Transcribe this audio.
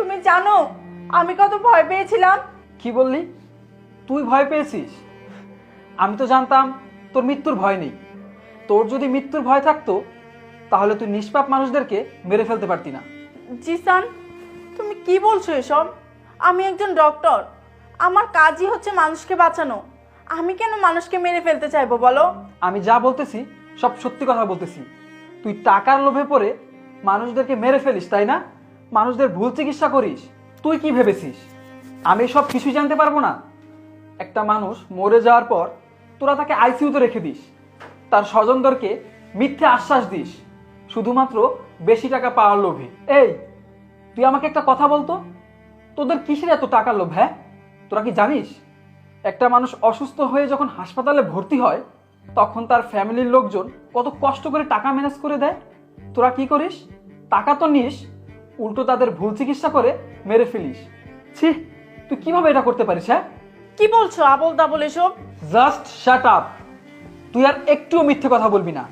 তুমি জানো আমি কত ভয় পেয়েছিলাম। কি বললি? তুই ভয় পেয়েছিস? আমি তো জানতাম তোর মৃত্যুর ভয় নেই। তোর যদি মৃত্যুর ভয় থাকতো তাহলে তুই নিষ্পাপ মানুষদেরকে মেরে ফেলতে পারতি না। জিসান, তুমি কি বলছো এসব? আমি একজন ডক্টর, আমার কাজই হচ্ছে মানুষকে বাঁচানো। আমি কেন মানুষকে মেরে ফেলতে চাইবো বলো? আমি যা বলতেছি সব সত্যি কথা বলতেছি। তুই টাকার লোভে পড়ে মানুষদেরকে মেরে ফেলিস, তাই না? মানুষদের ভুল চিকিৎসা করিস। তুই কি ভেবেছিস আমি সব কিছুই জানতে পারবো না? একটা মানুষ মরে যাওয়ার পর তোরা তাকে আইসিইউতে রেখে দিস, তার স্বজনদেরকে মিথ্যে আশ্বাস দিস শুধুমাত্র বেশি টাকা পাওয়ার লোভে। এই, তুই আমাকে একটা কথা বলতো, তোদের কিসের এত টাকার লোভ? হ্যাঁ, তোরা কি জানিস একটা মানুষ অসুস্থ হয়ে যখন হাসপাতালে ভর্তি হয় তখন তার ফ্যামিলির লোকজন কত কষ্ট করে টাকা ম্যানেজ করে দেয়? তোরা কি করিস? টাকা তো নিস, উল্টো তাদের ভুল চিকিৎসা করে মেরে ফেলিস। ছি, তুই কিভাবে এটা করতে পারিস? হ্যাঁ, কি বলছো আবোল তাবোল এসব? Just shut up. তুই আর একটুও মিথ্যে কথা বলবি না।